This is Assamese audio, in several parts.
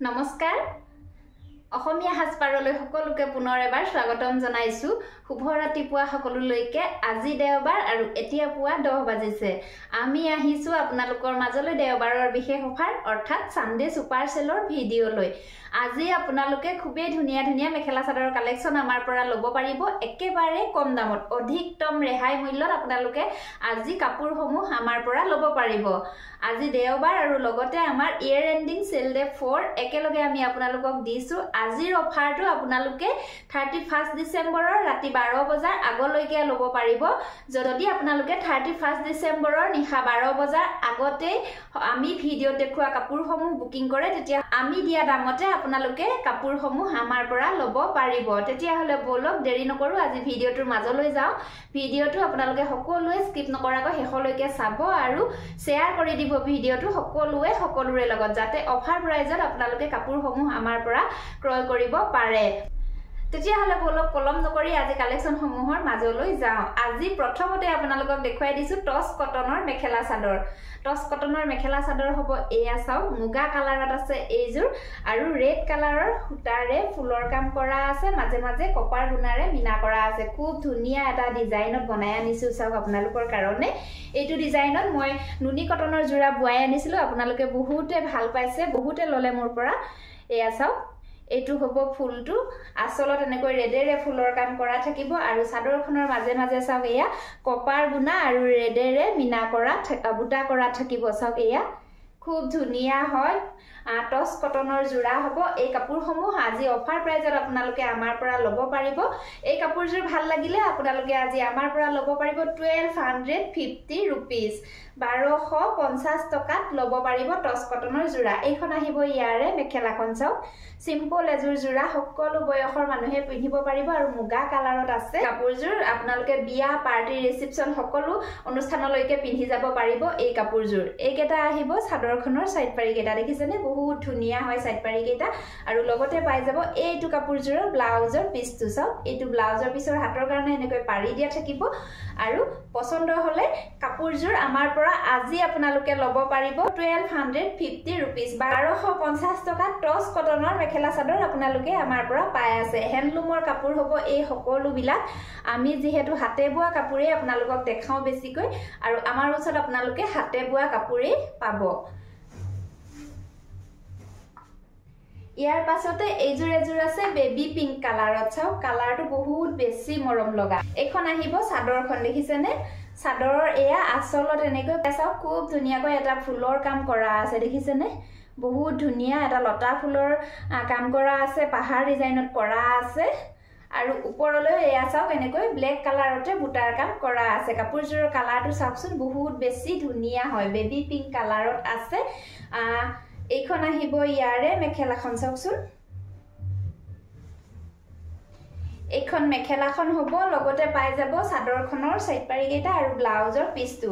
নমস্কাৰ অসমীয়া হাজপাৰলৈ সকলোকে পুনৰ এবাৰ স্বাগতম জনাইছো শুভ ৰাতিপুৱা সকলোলৈকে আজি দেওবাৰ আৰু এতিয়া পুৱা 10 বাজিছে আমি আহিছো আপোনালোকৰ মাজলৈ দেওবাৰৰ বিশেষ অফাৰ অৰ্থাৎ সানডে সুপাৰ সেলৰ ভিডিও লৈ আজি আপোনালোকে খুবেই ধুনিয়া ধুনিয়া মেখেলা চাদৰৰ কালেকচন আমাৰ পৰা লব পাৰিব একেবাৰে কম দামত অধিকতম ৰেহাই মূল্যত আপোনালোকে আজি কাপোৰসমূহ আমাৰ পৰা লব পাৰিব আজি দেওবাৰ আৰু লগতে আমাৰ ইয়াৰ এন্ডিং সেল ডে 4 একেলগে আমি আপোনালোকক দিছো আজিৰ অফাৰটো আপোনালোকে 31 ডিসেম্বৰৰ ৰাতি 12 বজাৰ আগলৈকে লব পাৰিব যদি আপোনালোকে 31 ডিসেম্বৰৰ নিশা 12 বজাৰ আগতে আমি ভিডিও দেখুৱা কাপোৰসমূহ বুকিং কৰে তেতিয়া আমি দিয়া দামতে আপোনালোকে কাপোৰসমূহ আমাৰ পৰা লব পাৰিব তেতিয়া হলে বলক দেৰি নকৰো আজি ভিডিওটোৰ মাজলৈ যাও ভিডিওটো আপোনালোকে সকলোৱে স্কিপ নকৰাকৈ শেষলৈকে চাব আৰু শেয়াৰ কৰি দিব ভিডিওটো সকলোৰে লগত যাতে অফাৰ প্ৰাইজত আপোনালোকে কাপোৰসমূহ আমাৰ পৰা ক্ৰয় কৰিব পাৰে তেতিয়া হলে বলক কলম নকৰি আজি কালেকচন সমূহৰ মাজলৈ যাও আজি প্ৰথমতে আপোনালোকক দেখুৱাই দিছো টস কটনৰ মেখেলা চাদৰ টস কটনৰ মেখেলা চাদৰ হ'ব এয়া চাও মুগা কালাৰত আছে এইজোৰ আৰু ৰেড কালাৰৰ সুতাৰে ফুলৰ কাম কৰা আছে মাজে মাজে কপাৰ গুণাৰে মিনা কৰা আছে খুব ধুনিয়া এটা ডিজাইনত বনাই আনিছো চাওক আপোনালোকৰ কাৰণে এইটো ডিজাইনত মই নুনি কটনৰ জোৰা বুৱাই আনিছিলো আপোনালোকে বহুতে ভাল পাইছে বহুতে ললে মোৰ পৰা এয়া চাওক এইটো হ'ব ফুলটো আসলত এনেকৈ ৰেডেৰে ফুলৰ কাম কৰা থাকিব আৰু চাদৰখনৰ মাজে মাজে চাওক এয়া কপাৰ গুণা আৰু ৰেডেৰে মিনা কৰা বুটা কৰা থাকিব চাওক এয়া খুব ধুনিয়া হয় টস কটনৰ জোৰা হ'ব এই কাপোৰসমূহ আজি অফাৰ প্ৰাইজত আপোনালোকে আমাৰ পৰা লব পাৰিব এই কাপোৰজোৰ ভাল লাগিলে আপোনালোকে আজি আমাৰ পৰা লব পাৰিব 1250 rupees 1250 টকাত লব পাৰিব টস কটনৰ জোৰা এইখন আহিব ইয়াৰে মেখেলাখন চাওক সিম্পল এজোৰ জোৰা সকলো বয়সৰ মানুহে পিন্ধিব পাৰিব আৰু মুগা কালাৰত আছে কাপোৰজোৰ আপোনালোকে বিয়া পাৰ্টি ৰিসেপশন সকলো অনুষ্ঠানলৈকে পিন্ধি যাব পাৰিব এই কাপোৰজোৰ এইকেটা আহিব চাদৰখনৰ সাইড পাৰি কেটা দেখিছেনে বহুত ধুনিয়া হয় সাইড পাৰি কেটা আৰু লগতে পাই যাব এইটো কাপোৰজোৰৰ ব্লাউজৰ পিছটো চাওক এইটো ব্লাউজৰ পিছৰ হাতৰ কাৰণে এনেকৈ পাৰি দিয়া থাকিব আৰু পছন্দ হলে কাপোৰজোৰ আমাৰ পৰা আজি আপোনালোকে লব পাৰিব 1250 rupees 1250 টকা টস কটনৰ মেখেলা চাদৰ আপোনালোকে আমাৰ পৰা পাই আছে হ্যান্ডলুমৰ কাপোৰ হ'ব এই সকলো বিলাক আমি যেহেতু হাতে বোৱা কাপোৰে আপোনালোকক দেখাও বেছিকৈ আৰু আমাৰ ওচৰত আপোনালোকে হাতে বোৱা কাপোৰে পাব ইয়াৰ পাছতে এইজোৰ এজোৰ আছে বেবি পিংক কালাৰত চাও কালাৰটো বহুত বেছি মৰম লগা এখন আহিব চাদৰখন দেখিছেনে চাদৰৰ এয়া আসলত এনেকৈ চাও খুব ধুনিয়াকৈ এটা ফুলৰ কাম কৰা আছে দেখিছেনে বহুত ধুনিয়া এটা লতা ফুলৰ কাম কৰা আছে পাহাৰ ডিজাইনত কৰা আছে আৰু ওপৰলৈ এয়া চাওক এনেকৈ ব্ল্যাক কালাৰতে বুটাৰ কাম কৰা আছে কাপোৰজোৰৰ কালাৰটো চাওকচোন বহুত বেছি ধুনিয়া হয় বেবি পিংক কালাৰত আছে এইখন আহিব ইয়াৰে মেখেলাখন চাওকচোন এইখন মেখেলাখন হ'ব লগতে পাই যাব চাদৰখনৰ সাইড পাৰি কেটা আৰু ব্লাউজৰ পিছটো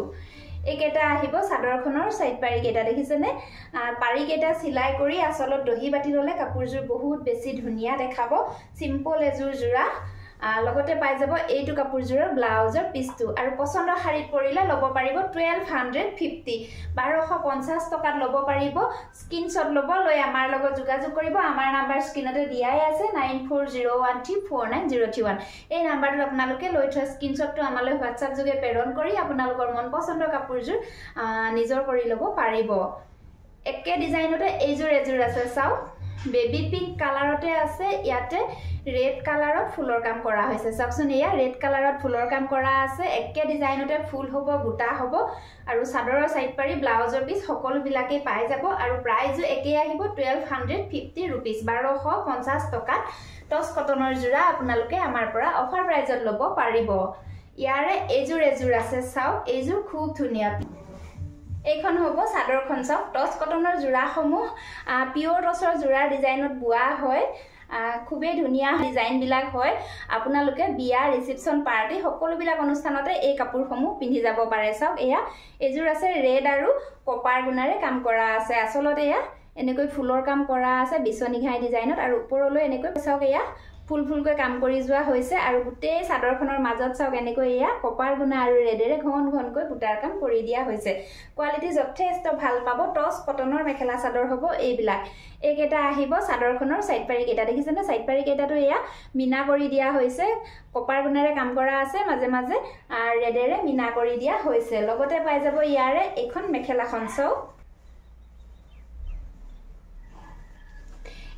এইকেটা আহিব চাদৰখনৰ সাইড পাৰি কেটা দেখিছেনে পাৰি কেটা সিলাই কৰি আসলত দহি বাতি ললে কাপোৰজোৰ বহুত বেছি ধুনিয়া দেখাব সিম্পল এজোৰ জোৰা লগতে পাই যাব এইটো কাপোৰজোৰৰ ব্লাউজৰ পিছটো আৰু পছন্দ শাৰীত পৰিলে লব পাৰিব 1250 1250 টকাত লব পাৰিব স্ক্ৰিনশ্বট লব লৈ আমাৰ লগত যোগাযোগ কৰিব আমাৰ নাম্বাৰ স্ক্ৰিনতে দিয়াই আছে 9401349031 এই নাম্বাৰটো আপোনালোকে লৈ থৈ স্ক্ৰিনশ্বটটো আমালৈ WhatsApp যোগে প্ৰেৰণ কৰি আপোনালোকৰ মন পছন্দৰ কাপোৰজোৰ নিজৰ কৰি লব পাৰিব একে ডিজাইনতে এইজোৰ এজোৰ আছে চাও বেবি পিংক কালাৰতে আছে ইয়াতে ৰেড কালাৰত ফুলৰ কাম কৰা হৈছে চাওকচোন এয়া ৰেড কালাৰত ফুলৰ কাম কৰা আছে একে ডিজাইনতে ফুল হ'ব বুটা হ'ব আৰু চাদৰৰ সাইড পাৰি ব্লাউজৰ পিছ সকলো বিলাকে পাই যাব আৰু প্ৰাইজও একে আহিব 1250 rupees 1250 টকাত টস কটনৰ জোৰা আপোনালোকে আমাৰ পৰা অফাৰ প্ৰাইজত লব পাৰিব ইয়াৰে এইজোৰ এজোৰ আছে চাওক এইজোৰ খুব ধুনিয়া এইখন হ'ব চাদৰখন চাওক টস কটনৰ জোৰাসমূহ পিওৰ টসৰ জোৰা ডিজাইনত বুৱা হয় খুবেই ধুনিয়া ডিজাইন বিলাক হয় আপোনালোকে বিয়া ৰিসেপশন পাৰ্টি সকলো বিলাক অনুষ্ঠানতে এই কাপোৰসমূহ পিন্ধি যাব পাৰে চাওক এয়া এজোৰ আছে ৰেড আৰু কপাৰ গুণাৰে কাম কৰা আছে আসলতে এয়া এনেকৈ ফুলৰ কাম কৰা আছে বিছনি ঘাই ডিজাইনত আৰু ওপৰলৈ এনেকৈ চাওক এয়া ফুল ফুলকৈ কাম কৰি যোৱা হৈছে আৰু গোটেই চাদৰখনৰ মাজত চাওক এনেকৈ এয়া কপাৰ গুণা আৰু ৰেডেৰে ঘন ঘনকৈ বুটাৰ কাম কৰি দিয়া হৈছে কোৱালিটি যথেষ্ট ভাল পাব টছ কটনৰ মেখেলা চাদৰ হ'ব এইবিলাক এইকেইটা আহিব চাদৰখনৰ সাইড পাৰি কেইটা দেখিছে না সাইড পাৰি কেইটাটো এয়া মিনা কৰি দিয়া হৈছে কপাৰ গুণাৰে কাম কৰা আছে মাজে মাজে আৰু ৰেডেৰে মিনা কৰি দিয়া হৈছে লগতে পাই যাব ইয়াৰে এখন মেখেলাখন চাওক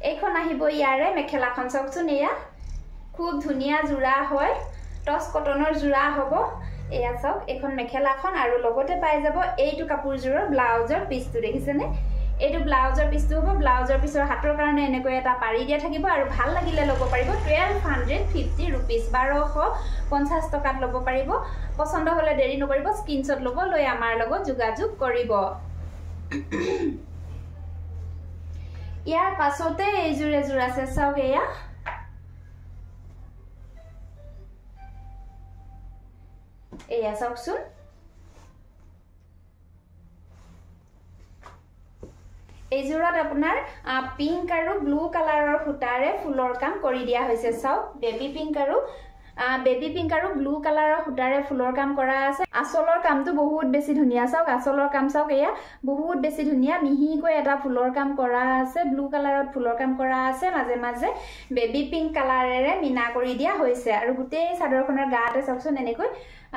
এইখন আহিব ইয়াৰে মেখেলাখন চাওকচোন এয়া খুব ধুনিয়া জোৰা হয় টছ কটনৰ জোৰা হ'ব এয়া চাওক এখন মেখেলাখন আৰু লগতে পাই যাব এইটো কাপোৰজোৰৰ ব্লাউজৰ পিছটো দেখিছেনে এইটো ব্লাউজৰ পিছটো হ'ব ব্লাউজৰ পিছৰ হাতৰ কাৰণে এনেকৈ এটা পাৰি দিয়া থাকিব আৰু ভাল লাগিলে ল'ব পাৰিব 1250 रुपीस 1250 টকাত ল'ব পাৰিব পছন্দ হ'লে দেৰি নকৰিব স্ক্ৰিনশ্বট ল'ব লৈ আমাৰ লগত যোগাযোগ কৰিব ইয়াৰ পাছতে এইজোৰ এজোৰ আছে চাওক এয়া এয়া চাওকচোন এইজোৰত আপোনাৰ পিংক আৰু ব্লু কালাৰৰ সূতাৰে ফুলৰ কাম কৰি দিয়া হৈছে চাওক বেবি পিংক আৰু ব্লু কালাৰৰ সূতাৰে ফুলৰ কাম কৰা আছে আসলৰ কামটো বহুত বেছি ধুনিয়া চাওক আসলৰ কাম চাওক এয়া বহুত বেছি ধুনিয়া মিহিকৈ এটা ফুলৰ কাম কৰা আছে ব্লু কালাৰত ফুলৰ কাম কৰা আছে মাজে মাজে বেবি পিংক কালাৰেৰে মিনা কৰি দিয়া হৈছে আৰু গোটেই চাদৰখনৰ গাতে চাওকচোন এনেকৈ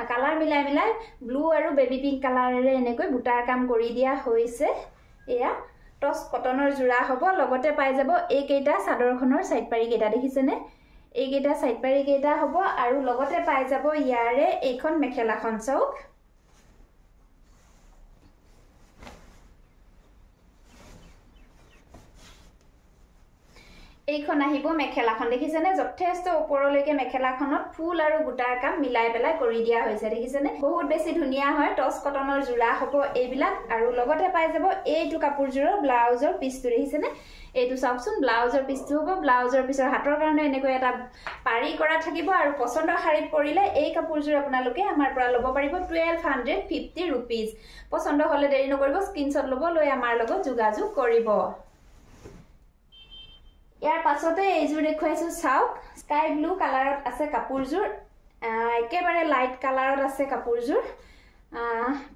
কালাৰ মিলাই মিলাই ব্লু আৰু বেবি পিংক কালাৰেৰে এনেকৈ বুটাৰ কাম কৰি দিয়া হৈছে এয়া টছ কটনৰ জোৰা হ'ব লগতে পাই যাব এইকেইটা চাদৰখনৰ সাইড পাৰি কেইটা দেখিছেনে এইকেইটা সাইড পাৰি কেইটা হ'ব আৰু লগতে পাই যাব ইয়াৰে এইখন মেখেলাখন চাওক এইখন আহিব মেখেলাখন দেখিছেনে যথেষ্ট ওপৰলৈকে মেখেলাখনত ফুল আৰু বুটাৰ কাম মিলাই পেলাই কৰি দিয়া হৈছে দেখিছেনে বহুত বেছি ধুনিয়া হয় টছ কটনৰ জোৰা হ'ব এইবিলাক আৰু লগতে পাই যাব এইটো কাপোৰজোৰৰ ব্লাউজৰ পিছটো দেখিছেনে এইটো চাওকচোন ব্লাউজৰ পিছটো হ'ব ব্লাউজৰ পিছৰ হাতৰ কাৰণে এনেকৈ এটা পাৰি কৰা থাকিব আৰু পছন্দৰ শাৰীত পৰিলে এই কাপোৰজোৰ আপোনালোকে আমাৰ পৰা ল'ব পাৰিব 1250 रुपीस পছন্দ হ'লে দেৰি নকৰিব স্ক্ৰিনশ্বট ল'ব লৈ আমাৰ লগত যোগাযোগ কৰিব ইয়াৰ পাছতে এইজোৰ দেখুৱাইছো চাওক স্কাই ব্লু কালাৰত আছে কাপোৰজোৰ একেবাৰে লাইট কালাৰত আছে কাপোৰজোৰ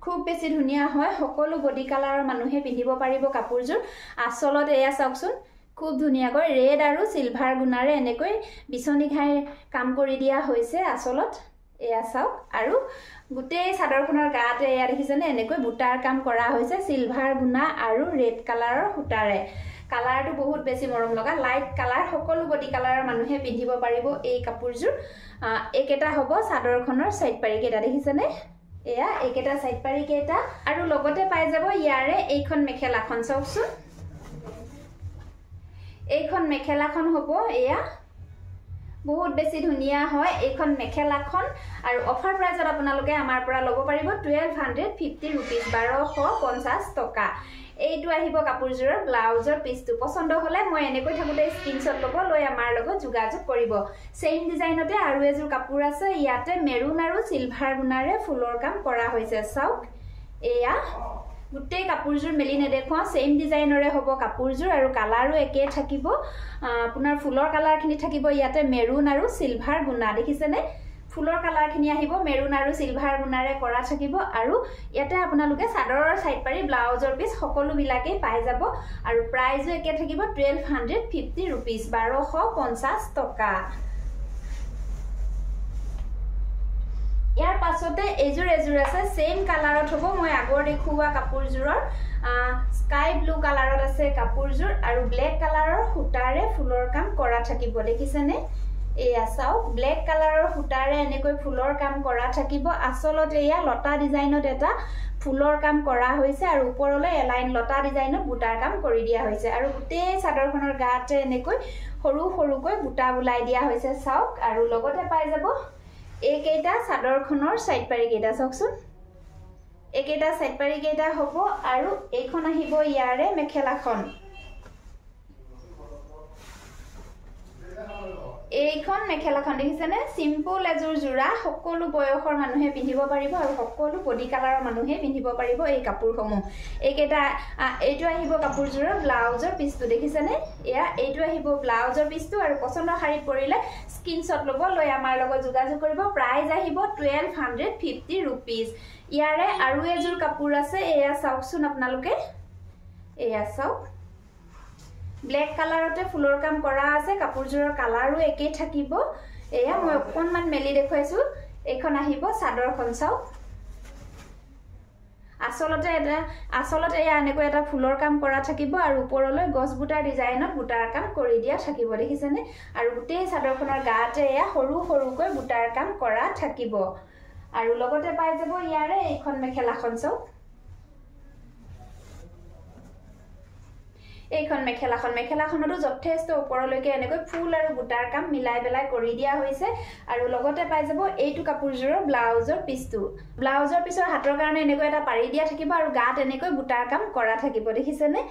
খুব বেছি ধুনিয়া হয় সকলো বডি কালাৰৰ মানুহে পিন্ধিব পাৰিব কাপোৰজোৰ আসলত এয়া চাওকচোন খুব ধুনিয়াকৈ ৰেড আৰু সিলভাৰ গুণাৰে এনেকৈ বিছনি ঘাই কাম কৰি দিয়া হৈছে আসলত এয়া চাওক আৰু গোটেই চাদৰখনৰ গাতে এয়া দেখিছেনে এনেকৈ বুটাৰ কাম কৰা হৈছে সিলভাৰ গুণা আৰু ৰেড কালাৰৰ সূতাৰে কালাৰটো বহুত বেছি মৰম লগা লাইট কালাৰ সকলো বডি কালাৰৰ মানুহে পিন্ধিব পাৰিব এই কাপোৰজোৰ এইকেইটা হ'ব চাদৰখনৰ সাইড পাৰি কেইটা দেখিছেনে এয়া এইকেইটা সাইড পাৰি কেইটা আৰু লগতে পাই যাব ইয়াৰে এইখন মেখেলাখন চাওকচোন এইখন মেখেলাখন হ'ব এয়া বহুত বেছি ধুনিয়া হয় এইখন মেখেলাখন আৰু অফাৰ প্ৰাইজত আপোনালোকে আমাৰ পৰা ল'ব পাৰিব 1250 रुपीस 1250 টকা এইটো আহিব কাপোৰজোৰৰ ব্লাউজৰ পিছটো পছন্দ হ'লে মই এনেকৈ থাকোতে স্ক্ৰিনশ্বট ল'ব লৈ আমাৰ লগত যোগাযোগ কৰিব সেম ডিজাইনতে আৰু এজোৰ কাপোৰ আছে ইয়াতে মেৰুন আৰু সিলভাৰ গুণাৰে ফুলৰ কাম কৰা হৈছে চাওক এয়া গোটেই কাপোৰজোৰ মেলি নেদেখুৱা সেম ডিজাইনৰে হ'ব কাপোৰজোৰ আৰু কালাৰো একে থাকিব আপোনাৰ ফুলৰ কালাৰখিনি থাকিব ইয়াতে মেৰুন আৰু সিলভাৰ গুণা দেখিছেনে ফুলৰ কালাৰখিনি আহিব মেৰুন আৰু সিলভাৰ গুণাৰে কৰা থাকিব আৰু ইয়াতে আপোনালোকে চাদৰৰ সাইড পাৰি ব্লাউজৰ পিছ সকলো বিলাকে পাই যাব আৰু প্ৰাইজো একে থাকিব 1250 रुपीस 1250 টকা ইয়াৰ পাছতে এজোৰ আছে সেম কালাৰত হ'ব মই আগৰ দেখুৱা কাপোৰজোৰৰ স্কাই ব্লু কালাৰত আছে কাপোৰজোৰ আৰু ব্লেক কালাৰৰ সূতাৰে ফুলৰ কাম কৰা থাকিব দেখিছেনে এয়া চাওক ব্লেক কালাৰৰ সূতাৰে এনেকৈ ফুলৰ কাম কৰা থাকিব আসলত এয়া লতা ডিজাইনত এটা ফুলৰ কাম কৰা হৈছে আৰু ওপৰলৈ এলাইন লতা ডিজাইনত বুটাৰ কাম কৰি দিয়া হৈছে আৰু গোটেই চাদৰখনৰ গাতে এনেকৈ সৰু সৰুকৈ বুটা বুলাই দিয়া হৈছে চাওক আৰু লগতে পাই যাব এইকেইটা চাদৰখনৰ সাইড পাৰি কেইটা চাওকচোন এইকেইটা সাইড পাৰি কেইটা হ'ব আৰু এইখন আহিব ইয়াৰে মেখেলাখন এইখন মেখেলাখন দেখিছেনে সিম্পল এজোৰ জোৰা সকলো বয়সৰ মানুহে পিন্ধিব পাৰিব আৰু সকলো বডি কালাৰৰ মানুহে পিন্ধিব পাৰিব এই কাপোৰসমূহ এইকেইটা এইটো আহিব কাপোৰজোৰৰ ব্লাউজৰ পিছটো দেখিছেনে এয়া এইটো আহিব ব্লাউজৰ পিছটো আৰু পছন্দৰ শাড়ীত পৰিলে স্ক্ৰিনশ্বট ল'ব লৈ আমাৰ লগত যোগাযোগ কৰিব প্ৰাইস আহিব 1250 रुपीस ইয়াৰে আৰু এজোৰ কাপোৰ আছে এয়া চাওকচোন আপোনালোকে এয়া চাওক ব্ল্যাক কালাৰতে ফুলৰ কাম কৰা আছে কাপোৰজোৰৰ কালাৰো একেই থাকিব এয়া মই অকণমান মেলি দেখুৱাইছো এইখন আহিব চাদৰখন চাওক আসলতে এয়া এনেকৈ এটা ফুলৰ কাম কৰা থাকিব আৰু ওপৰলৈ গছ বুটাৰ ডিজাইনত বুটাৰ কাম কৰি দিয়া থাকিব দেখিছেনে আৰু গোটেই চাদৰখনৰ গাতে এয়া সৰু সৰুকৈ বুটাৰ কাম কৰা থাকিব আৰু লগতে পাই যাব ইয়াৰে এইখন মেখেলাখন চাওক এইখন মেখেলাখনতো যথেষ্ট ওপৰলৈকে এনেকৈ ফুল আৰু বুটাৰ কাম মিলাই বেলাই কৰি দিয়া হৈছে আৰু লগতে পাই যাব এইটো কাপোৰজোৰৰ ব্লাউজৰ পিছটো ব্লাউজৰ পিছৰ হাতৰ কাৰণে এনেকৈ এটা পাৰি দিয়া থাকিব আৰু গাত এনেকৈ বুটাৰ কাম কৰা থাকিব দেখিছেনে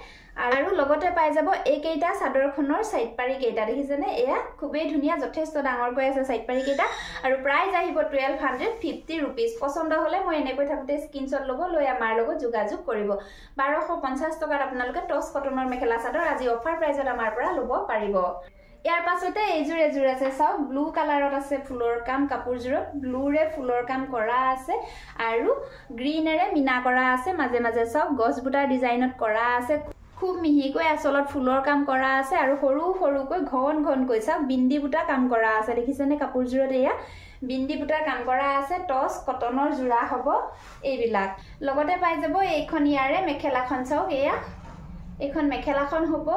আৰু লগতে পাই যাব এইকেইটা চাদৰখনৰ সাইড পাৰি কেইটা দেখিছেনে এয়া খুবেই ধুনিয়া যথেষ্ট ডাঙৰকৈ আছে সাইড পাৰি কেইটা আৰু প্ৰাইস আহিব 1250 रुपीस পছন্দ হলে মই এনেকৈ থাকতে স্ক্ৰিনশ্বট ল'ব লৈ আমাৰ লগত যোগাযোগ কৰিব 1250 টকাত আপোনালোকে টস কটনৰ মেখেলা চাদৰ আজি অফাৰ প্ৰাইসত আমাৰ পৰা ল'ব পাৰিব ইয়াৰ পাছতে এইজোৰ এজোৰ আছে চাও ব্লু কালাৰত আছে ফুলৰ কাম কাপোৰজোৰত ব্লুৰে ফুলৰ কাম কৰা আছে আৰু গ্ৰীনেৰে মিনা কৰা আছে মাজে মাজে চাও গছ বুটাৰ ডিজাইনত কৰা আছে খুব মিহিকৈ আসলত ফুলৰ কাম কৰা আছে আৰু সৰু সৰুকৈ ঘনকৈ চাওক বিন্দি বুটা কাম কৰা আছে দেখিছেনে কাপোৰজোৰত এয়া বিন্দি বুটাৰ কাম কৰা আছে টস কটনৰ জোৰা হ'ব এইবিলাক লগতে পাই যাব এইখন ইয়াৰে মেখেলাখন চাওক এয়া এইখন মেখেলাখন হ'ব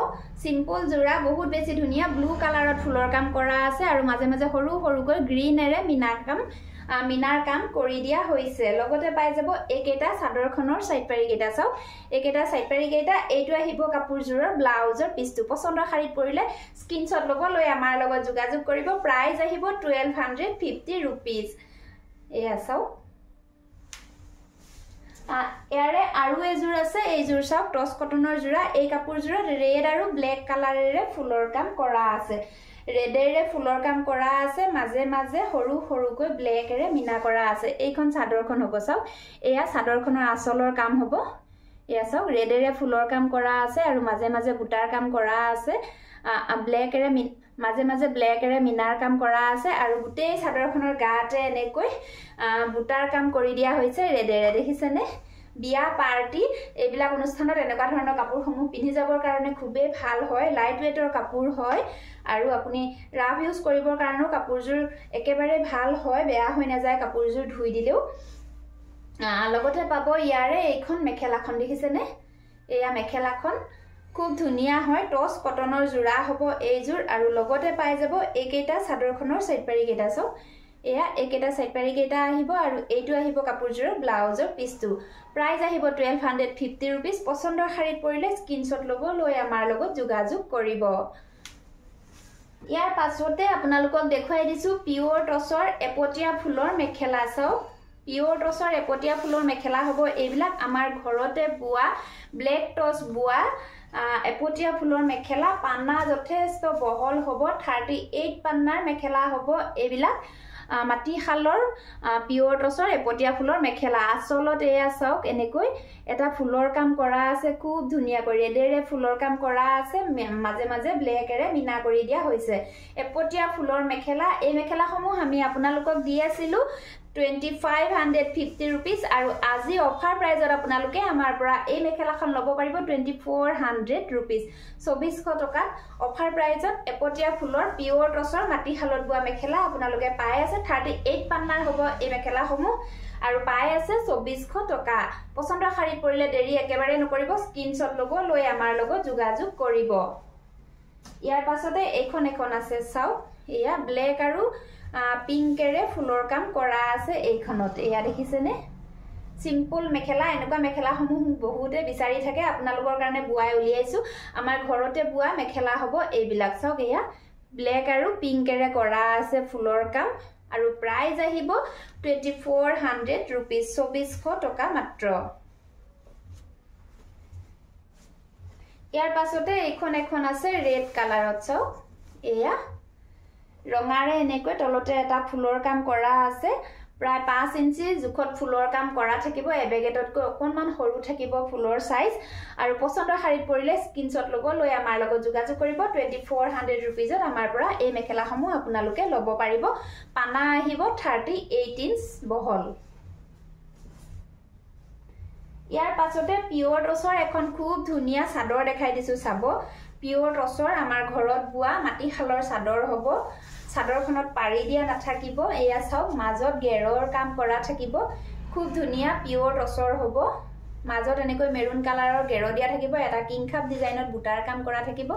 সিম্পল জোৰা বহুত বেছি ধুনিয়া ব্লু কালাৰত ফুলৰ কাম কৰা আছে আৰু মাজে মাজে সৰু সৰুকৈ গ্ৰীনেৰে মিনাৰ কাম কৰি দিয়া হৈছে লগতে পাই যাব এইকেইটা চাদৰখনৰ সাইড পাৰি কেইটা চাওক এইকেইটা সাইড পাৰি কেইটা এইটো আহিব কাপোৰজোৰৰ ব্লাউজৰ পিছটো পছন্দৰ শাড়ীত পৰিলে স্ক্ৰিনশ্বট ল'ব লৈ আমাৰ লগত যোগাযোগ কৰিব প্ৰাইস আহিব 1250 रुपीस এয়া চাওক ইয়াৰে আৰু এজোৰ আছে এইজোৰ চাওক টস কটনৰ জোৰা এই কাপোৰজোৰত ৰেড আৰু ব্ল্যাক কালাৰেৰে ফুলৰ কাম কৰা আছে ৰেডেৰে ফুলৰ কাম কৰা আছে মাজে মাজে সৰু সৰুকৈ ব্ল্যাকেৰে মিনা কৰা আছে এইখন চাদৰখন হ'ব চাওক এয়া চাদৰখনৰ আসলৰ কাম হ'ব এয়া চাওক ৰেডেৰে ফুলৰ কাম কৰা আছে আৰু মাজে মাজে বুটাৰ কাম কৰা আছে ব্ল্যাকেৰে মাজে মাজে ব্ল্যাকেৰে মিনাৰ কাম কৰা আছে আৰু গোটেই চাদৰখনৰ গাতে এনেকৈ বুটাৰ কাম কৰি দিয়া হৈছে ৰেডেৰে দেখিছেনে বিয়া পাৰ্টি এইবিলাক অনুষ্ঠানত এনেকুৱা ধৰণৰ কাপোৰসমূহ পিন্ধি যাবৰ কাৰণে খুবেই ভাল হয় লাইট ওয়েটৰ কাপোৰ হয় আৰু আপুনি ৰাফ ইউজ কৰিবৰ কাৰণেও কাপোৰজোৰ একেবাৰে ভাল হয় বেয়া হৈ নাযায় কাপোৰজোৰ ধুই দিলেও লগতে পাব ইয়াৰে এইখন মেখেলাখন দেখিছেনে এয়া মেখেলাখন খুব ধুনিয়া হয় টস কটনৰ জোৰা হ'ব এইজোৰ আৰু লগতে পাই যাব এইকেইটা চাদৰখনৰ সাইড পাৰি কেইটা চাওক এয়া এইকেইটা সাইড পাৰি কেইটা আহিব আৰু এইটো আহিব কাপোৰজোৰৰ ব্লাউজৰ পিছটো প্ৰাইস আহিব 1250 रुपीस পছন্দৰ শাড়ীত পৰিলে স্ক্ৰিনশ্বট ল'ব লৈ আমাৰ লগত যোগাযোগ কৰিব ইয়াৰ পাছতে আপোনালোকক দেখুৱাই দিছো পিওৰ টসৰ এপটিয়া ফুলৰ মেখেলা চাওক পিওৰ টসৰ এপটিয়া ফুলৰ মেখেলা হ'ব এইবিলাক আমাৰ ঘৰতে বোৱা ব্ল্যাক টস বোৱা এপটিয়া ফুলৰ মেখেলা পান্না যথেষ্ট বহল হ'ব 38 পান্নাৰ মেখেলা হ'ব এইবিলাক মাটি খালৰ পিওৰ টসৰ এপটিয়া ফুলৰ মেখেলা আসলত এয়া চাওক এনেকৈ এটা ফুলৰ কাম কৰা আছে খুব ধুনিয়া কৰি ৰেডেৰে ফুলৰ কাম কৰা আছে মাজে মাজে ব্ল্যাকেৰে মিনা কৰি দিয়া হৈছে এপটিয়া ফুলৰ মেখেলা এই মেখেলাসমূহ আমি আপোনালোকক দি আছিলো 2550 रुपीस আৰু আজি অফাৰ প্ৰাইজত আপোনালোকে আমাৰ পৰা এই মেখেলাখন ল'ব পাৰিব 2400 रुपीस 2400 টকা অফাৰ প্ৰাইজত এপটিয়া ফুলৰ পিওৰ টসৰ মাটি খালত বোৱা মেখেলা আপোনালোকে পাই আছে 38 পান্নাৰ হ'ব এই মেখেলাসমূহ আৰু পাই আছে 2400 টকা পছন্দৰ শাড়ীত পৰিলে দেৰি একেবাৰে নকৰিব স্ক্ৰিনশ্বট ল'ব লৈ আমাৰ লগত যোগাযোগ কৰিব ইয়াৰ পাছতে এখন আছে চাওক এয়া ব্ল্যাক আৰু পিংকেৰে ফুলৰ কাম কৰা আছে এইখনত এয়া দেখিছেনে সিম্পল মেখেলা এনেকুৱা মেখেলাসমূহ বহুতে বিচাৰি থাকে আপোনালোকৰ কাৰণে বুৱাই উলিয়াইছো আমাৰ ঘৰতে বুৱা মেখেলা হ'ব এইবিলাক চাওক এয়া ব্ল্যাক আৰু পিংকেৰে কৰা আছে ফুলৰ কাম আৰু প্ৰাইস আহিব 2400 रुपीस 2400 টকা মাত্ৰ ইয়াৰ পাছতে এখন আছে ৰেড কালাৰত চাওক এয়া ৰঙাৰে এনেকৈ তলতে এটা ফুলৰ কাম কৰা আছে প্ৰায় 5 ইঞ্চি জোখত ফুলৰ কাম কৰা থাকিব এবেগেটতকৈ অকনমান সৰু থাকিব ফুলৰ সাইজ আৰু পছন্দৰ শাৰীত পৰিলে স্ক্ৰিনশ্বট ল'ব লৈ আমাৰ লগত যোগাযোগ কৰিব 2400 रुपीजত আমাৰ পৰা এই মেখেলাসমূহ আপোনালোকে ল'ব পাৰিব পানা আহিব 38 ইঞ্চ বহল ইয়াৰ পাছতে পিওৰ টছৰ এখন খুব ধুনিয়া চাদৰ দেখাই দিছো চাব পিওৰ টছৰ আমাৰ ঘৰত বুৱা মাটিশালৰ চাদৰ হ'ব চাদৰখনত পাৰি দিয়া নাথাকিব এয়া চাওক মাজত গেৰৰ কাম কৰা থাকিব খুব ধুনিয়া পিওৰ টছৰ হ'ব মাজত এনেকৈ মেৰুন কালাৰৰ গেৰ দিয়া থাকিব এটা কিংখাপ ডিজাইনত বুটাৰ কাম কৰা থাকিব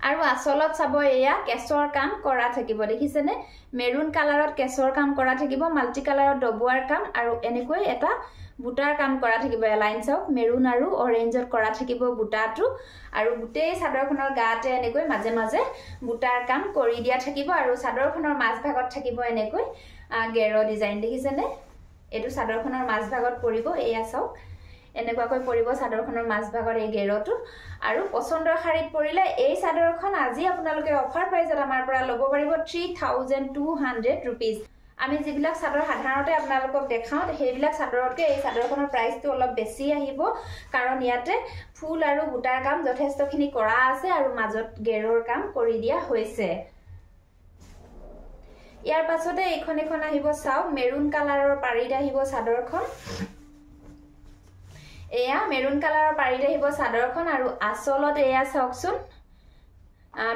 আৰু আসলত চাব এয়া কেছৰ কাম কৰা থাকিব দেখিছেনে মেৰুন কালাৰত কেছৰ কাম কৰা থাকিব মাল্টি কালাৰত ডবুৱাৰ কাম আৰু এনেকৈ এটা বুটাৰ কাম কৰা থাকিব লাইন চাওক মেৰুন আৰু অৰেঞ্জত কৰা থাকিব বুটাটো আৰু গুটেই চাদৰখনৰ গাতে এনেকৈ মাজে মাজে বুটাৰ কাম কৰি দিয়া থাকিব আৰু চাদৰখনৰ মাছ ভাগত থাকিব এনেকৈ গেৰ ডিজাইন দেখিছেনে এটো চাদৰখনৰ মাছ ভাগত পৰিব এয়া চাওক এনেকুৱাকৈ পৰিব চাদৰখনৰ মাছ ভাগৰ এই গেৰটো আৰু পছন্দৰ শাৰীত পৰিলে এই চাদৰখন আজি আপোনালোকে অফাৰ প্ৰাইজত আমাৰ পৰা ল'ব পাৰিব 3200 रुपीस আমি যিবিলাক চাদৰ সাধাৰণতে আপোনালোকক দেখাও সেইবিলাক চাদৰতকে এই চাদৰখনৰ প্ৰাইসটো অলপ বেছি আহিব কাৰণ ইয়াতে ফুল আৰু বুটাৰ কাম যথেষ্টখিনি কৰা আছে আৰু মাজত গেৰৰ কাম কৰি দিয়া হৈছে ইয়াৰ পাছতে এইখন এখন আহিব চাওক মেৰুন কালাৰৰ পাৰিত আহিব চাদৰখন এয়া মেৰুন কালাৰৰ পাৰিত আহিব চাদৰখন আৰু আসলত এয়া চাওকচোন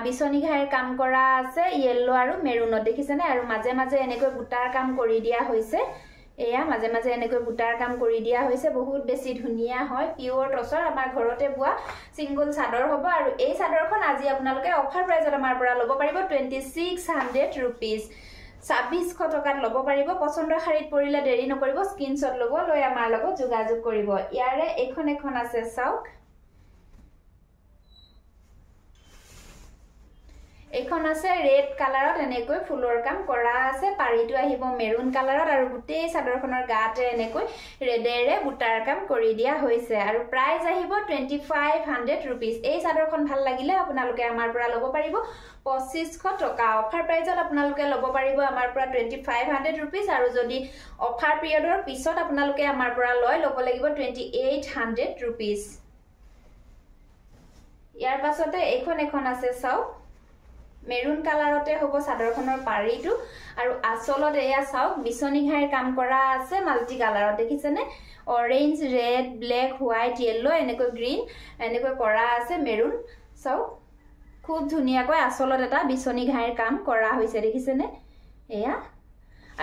বিছনি ঘাইৰ কাম কৰা আছে ইয়েলো আৰু মেৰুনত দেখিছেনে আৰু মাজে মাজে এনেকৈ বুটাৰ কাম কৰি দিয়া হৈছে এয়া মাজে মাজে এনেকৈ বুটাৰ কাম কৰি দিয়া হৈছে বহুত বেছি ধুনিয়া হয় পিওৰ টছৰ আমাৰ ঘৰতে বুৱা সিঙ্গল চাদৰ হ'ব আৰু এই চাদৰখন আজি আপোনালোকে অফাৰ প্ৰাইজত আমাৰ পৰা ল'ব পাৰিব 2600 रुपीस 2600 টকাত ল'ব পাৰিব পছন্দৰ শাৰীত পৰিলে দেৰি নকৰিব স্ক্ৰিনশ্বট ল'ব লৈ আমাৰ লগত যোগাযোগ কৰিব ইয়াৰে এখন আছে চাওক এখন আছে ৰেড কালাৰত এনেকৈ ফুলৰ কাম কৰা আছে পাৰিটো আহিব মেৰুন কালাৰত আৰু গুটেই চাদৰখনৰ গাতে এনেকৈ ৰেডেৰে বুটাৰ কাম কৰি দিয়া হৈছে আৰু প্ৰাইস আহিব 2500 रुपीस এই চাদৰখন ভাল লাগিলে আপোনালোকে আমাৰ পৰা ল'ব পাৰিব 2500 টকা অফাৰ প্ৰাইজত আপোনালোকে ল'ব পাৰিব আমাৰ পৰা 2500 रुपीस আৰু যদি অফাৰ পিৰিয়ডৰ পিছত আপোনালোকে আমাৰ পৰা ল'ব লাগিব 2800 रुपीस ইয়াৰ পাছতে এখন আছে চাওক মেৰুন কালাৰতে হ'ব চাদৰখনৰ পাৰিটো আৰু আসলত এয়া চাওক বিছনি ঘাইৰ কাম কৰা আছে মাল্টি কালাৰত দেখিছেনে orange red black white yellow এনেকৈ গ্ৰীন এনেকৈ কৰা আছে মেৰুন চাওক খুব ধুনিয়াকৈ আসলত এটা বিছনি ঘাইৰ কাম কৰা হৈছে দেখিছেনে এয়া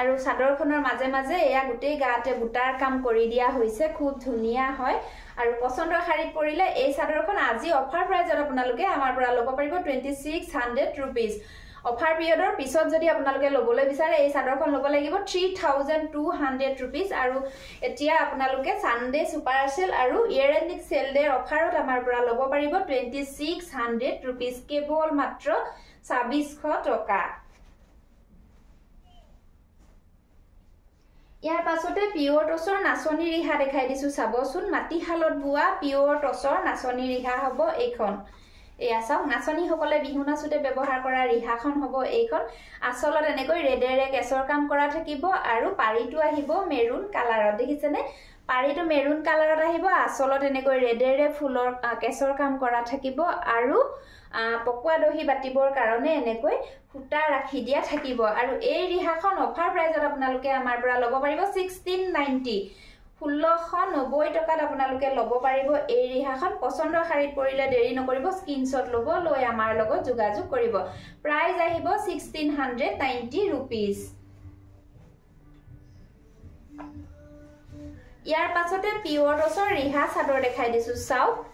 আৰু চাদৰখনৰ মাজে মাজে এয়া গুটেই গাতে বুটাৰ কাম কৰি দিয়া হৈছে খুব ধুনিয়া হয় আৰু পছন্দৰ শাৰীত পৰিলে এই চাদৰখন আজি অফাৰ প্ৰাইজত আপোনালোকে আমাৰ পৰা ল'ব পাৰিব 2600 रुपीस অফাৰ পিৰিয়ডৰ পিছত যদি আপোনালোকে ল'বলৈ বিচাৰে এই চাদৰখন ল'ব লাগিব 3200 रुपीस আৰু এতিয়া আপোনালোকে সানডে সুপাৰ সেল আৰু ইয়াৰ এন্ডিং সেল ডে অফাৰত আমাৰ পৰা ল'ব পাৰিব 2600 रुपीस কেৱল মাত্ৰ 2600 টকা ইয়াৰ পাছতে পিওৰ টছৰ নাচনি ৰিহা দেখাই দিছো চাবচোন মাটিশালত বুৱা পিওৰ টছৰ নাচনি ৰিহা হ'ব এইখন এয়া চাওক নাচনি সকলে বিহু নাচুতে ব্যৱহাৰ কৰা ৰিহাখন হ'ব এইখন আসলত এনেকৈ ৰেডেৰে কেছৰ কাম কৰা থাকিব আৰু পাৰিটো আহিব মেৰুন কালাৰত দেখিছেনে পাৰিটো মেৰুন কালাৰত আহিব আসলত এনেকৈ ৰেডেৰে ফুলৰ কেছৰ কাম কৰা থাকিব আৰু পকুৱা দহি বাটিবৰ কাৰণে এনেকৈ ফুটা ৰাখি দিয়া থাকিব আৰু এই ৰিহাখন অফাৰ প্ৰাইজত আপোনালোকে আমাৰ পৰা ল'ব পাৰিব 1690 1690 টকাত আপোনালোকে ল'ব পাৰিব এই ৰিহাখন পছন্দৰ শাৰীত পৰিলে দেৰি নকৰিব স্ক্ৰিনশ্বট ল'ব লৈ আমাৰ লগত যোগাযোগ কৰিব প্ৰাইস আহিব 1690 रुपीस ইয়াৰ পাছতে পিওৰ টছৰ ৰিহা চাদৰ দেখাই দিছো চাওক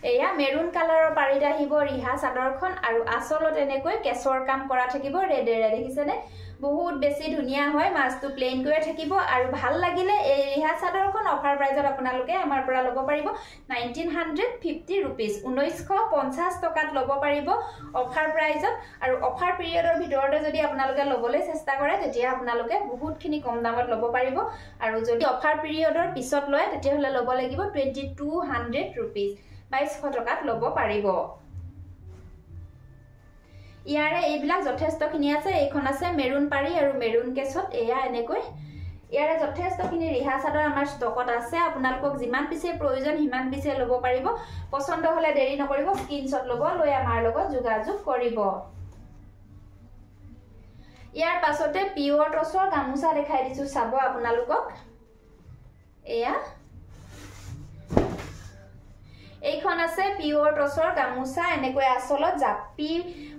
এয়া মেৰুন কালাৰৰ পাৰিত আহিব ৰিহা চাদৰখন আৰু আসলত এনেকৈ কেছৰ কাম কৰা থাকিব ৰেডেৰে দেখিছেনে বহুত বেছি ধুনিয়া হয় মাছটো প্লেন কৰি থাকিব আৰু ভাল লাগিলে এই ৰিহা চাদৰখন অফাৰ প্ৰাইজত আপোনালোকে আমাৰ পৰা ল'ব পাৰিব 1950 रुपीस 1950 টকাত ল'ব পাৰিব অফাৰ প্ৰাইজত আৰু অফাৰ পিৰিয়ডৰ ভিতৰতে যদি আপোনালোকে ল'বলৈ চেষ্টা কৰে তেতিয়া আপোনালোকে বহুতখিনি কম দামত ল'ব পাৰিব আৰু যদি অফাৰ পিৰিয়ডৰ পিছত লয় তেতিয়া হলে ল'ব লাগিব 2200 रुपीस 2200 টকাত ল'ব পাৰিব ইয়াৰে এইবিলাক যথেষ্টখিনি আছে এইখন আছে মেৰুন পাৰি আৰু মেৰুন কেছত এয়া এনেকৈ ইয়াৰে যথেষ্টখিনি ৰিহা চাদৰ আমাৰ ষ্টকত আছে আপোনালোকক যিমান পিছে প্ৰয়োজন সিমান পিছে ল'ব পাৰিব পছন্দ হ'লে দেৰি নকৰিব স্ক্ৰিনশ্বট ল'ব লৈ আমাৰ লগত যোগাযোগ কৰিব ইয়াৰ পাছতে পিওৰ টছৰ গামোচা দেখাই দিছো চাব আপোনালোকক এয়া এইখন আছে পিওৰ টছৰ গামোচা এনেকৈ আচলত জাপি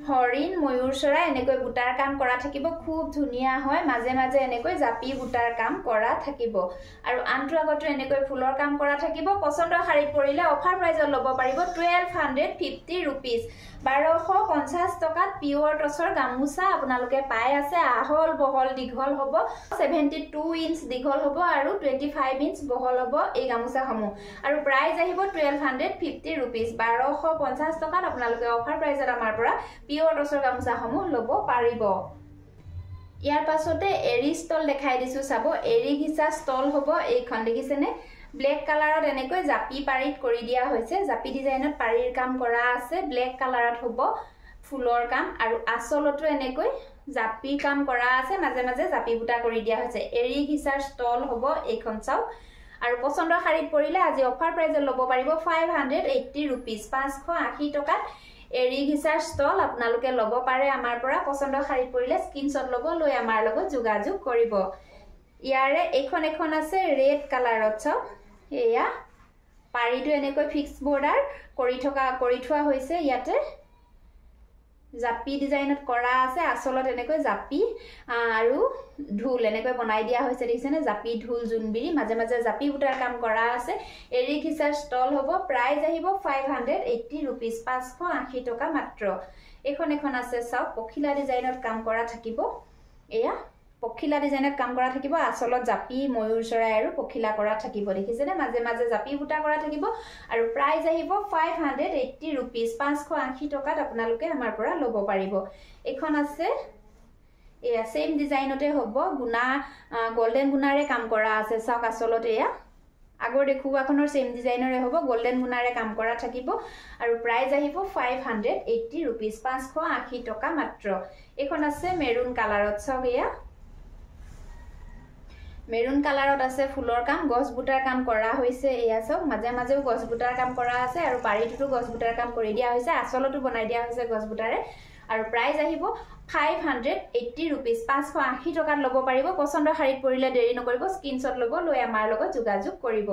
হৰিণ ময়ূৰ চৰাই এনেকৈ বুটাৰ কাম কৰা থাকিব খুব ধুনিয়া হয় মাজে মাজে এনেকৈ জাপি বুটাৰ কাম কৰা থাকিব আৰু আনটো আগতো এনেকৈ ফুলৰ কাম কৰা থাকিব পছন্দৰ শাৰীত পৰিলে অফাৰ প্ৰাইজত ল'ব পাৰিব 1250 रुपीस 1250 টকাত পিওৰ টছৰ গামোচা আপোনালোকে পাই আছে আহল বহল দীঘল হ'ব 72 ইঞ্চ দীঘল হ'ব আৰু 25 ইঞ্চ বহল হ'ব এই গামোচাসমূহ আৰু প্ৰাইস আহিব 1250 रुपीस 1250 টকাত আপোনালোকে অফাৰ প্ৰাইজত আমাৰ পৰা পিওৰ টছৰ গামোচাসমূহ ল'ব পাৰিব ইয়াৰ পাছতে এৰি ষ্টল দেখাই দিছো চাব এৰি ঘিচা ষ্টল হ'ব এইখন দেখিছেনে ব্লেক কালাৰত এনেকৈ জাপি পাৰিত কৰি দিয়া হৈছে জাপি ডিজাইনত পাৰিৰ কাম কৰা আছে ব্লেক কালাৰত হ'ব ফুলৰ কাম আৰু আচলতো এনেকৈ জাপি কাম কৰা আছে মাজে মাজে জাপি বুটা কৰি দিয়া হৈছে এৰি ঘিচাৰ ষ্টল হ'ব এইখন চাওক আৰু পছন্দৰ শাৰীত পৰিলে আজি অফাৰ প্ৰাইজত ল'ব পাৰিব 580 रुपीस 580 টকাত এৰি ঘিচাৰ ষ্টল আপোনালোকে ল'ব পাৰে আমাৰ পৰা পছন্দৰ শাৰীত পৰিলে স্ক্ৰিনশ্বট ল'ব লৈ আমাৰ লগত যোগাযোগ কৰিব ইয়াৰে এখন আছে ৰেড কালাৰত চাওক এয়া পাৰিটো এনেকৈ ফিক্স বৰ্ডাৰ কৰি থোৱা হৈছে ইয়াতে জাপি ডিজাইনত কৰা আছে আচলত এনেকৈ জাপি আৰু ঢোল এনেকৈ বনাই দিয়া হৈছে দেখিছেনে জাপি ঢোল জুনবিৰি মাজে মাজে জাপি বুটাৰ কাম কৰা আছে এৰি ঘিচাৰ ষ্টল হ'ব প্ৰাইস আহিব 580 रुपीस 580 টকা মাত্ৰ এখন আছে চাওক পখিলা ডিজাইনত কাম কৰা থাকিব এয়া পখিলা ডিজাইনত কাম কৰা থাকিব আচলত জাপি ময়ূৰ চৰাই আৰু পখিলা কৰা থাকিব দেখিছেনে মাজে মাজে জাপি বুটা কৰা থাকিব আৰু প্ৰাইস আহিব 580 रुपीस 580 টকাত আপোনালোকে আমাৰ পৰা ল'ব পাৰিব এখন আছে এয়া সেম ডিজাইনতে হ'ব গুনা গোল্ডেন গুনাৰে কাম কৰা আছে চাওক আচলত এয়া আগৰ দেখুৱাখনৰ সেম ডিজাইনৰে হ'ব গোল্ডেন গুনাৰে কাম কৰা থাকিব আৰু প্ৰাইস আহিব 580 रुपीस 580 টকা মাত্ৰ এখন আছে মেৰুন কালাৰত চাওক এয়া মেৰুন কালাৰত আছে ফুলৰ কাম গছ বুটাৰ কাম কৰা হৈছে এয়া চাওক মাজে মাজেও গছ বুটাৰ কাম কৰা আছে আৰু পাৰিটোতো গছ বুটাৰ কাম কৰি দিয়া হৈছে আচলতো বনাই দিয়া হৈছে গছ বুটাৰে আৰু প্ৰাইস আহিব 580 रुपीस 580 টকাত ল'ব পাৰিব পছন্দৰ শাৰীত পৰিলে দেৰি নকৰিব স্ক্ৰিনশ্বট ল'ব লৈ আমাৰ লগত যোগাযোগ কৰিব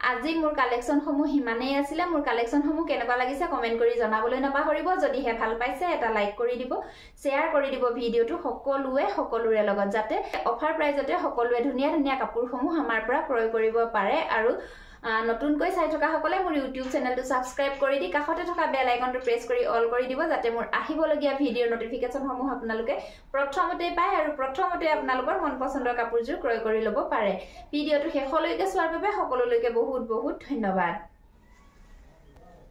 আজি মোৰ কালেকশনসমূহ হিমানেই আছিল মোৰ কালেকশনসমূহ কেনেকুৱা লাগিছে কমেন্ট কৰি জনাবলৈ নাপাহৰিব যদি হে ভাল পাইছে এটা লাইক কৰি দিব শেয়াৰ কৰি দিব ভিডিওটো সকলোৰে লগত যাতে অফাৰ প্ৰাইজতে সকলোৱে ধুনিয়া ধুনিয়া কাপোৰসমূহ আমাৰ পৰা ক্ৰয় কৰিব পাৰে আৰু নতুনকৈ চাই থকা সকলে মোৰ ইউটিউব চেনেলটো সাবস্ক্ৰাইব কৰি দি কাষতে থকা বেল আইকনটো প্ৰেছ কৰি অল কৰি দিব যাতে মোৰ আহিবলগীয়া ভিডিওৰ নটিফিকেশনসমূহ আপোনালোকে প্ৰথমতে পায় আৰু প্ৰথমতে আপোনালোকৰ মন পছন্দৰ কাপোৰজোৰ ক্ৰয় কৰি ল'ব পাৰে ভিডিওটো শেষলৈকে চোৱাৰ বাবে সকলোলৈকে বহুত ধন্যবাদ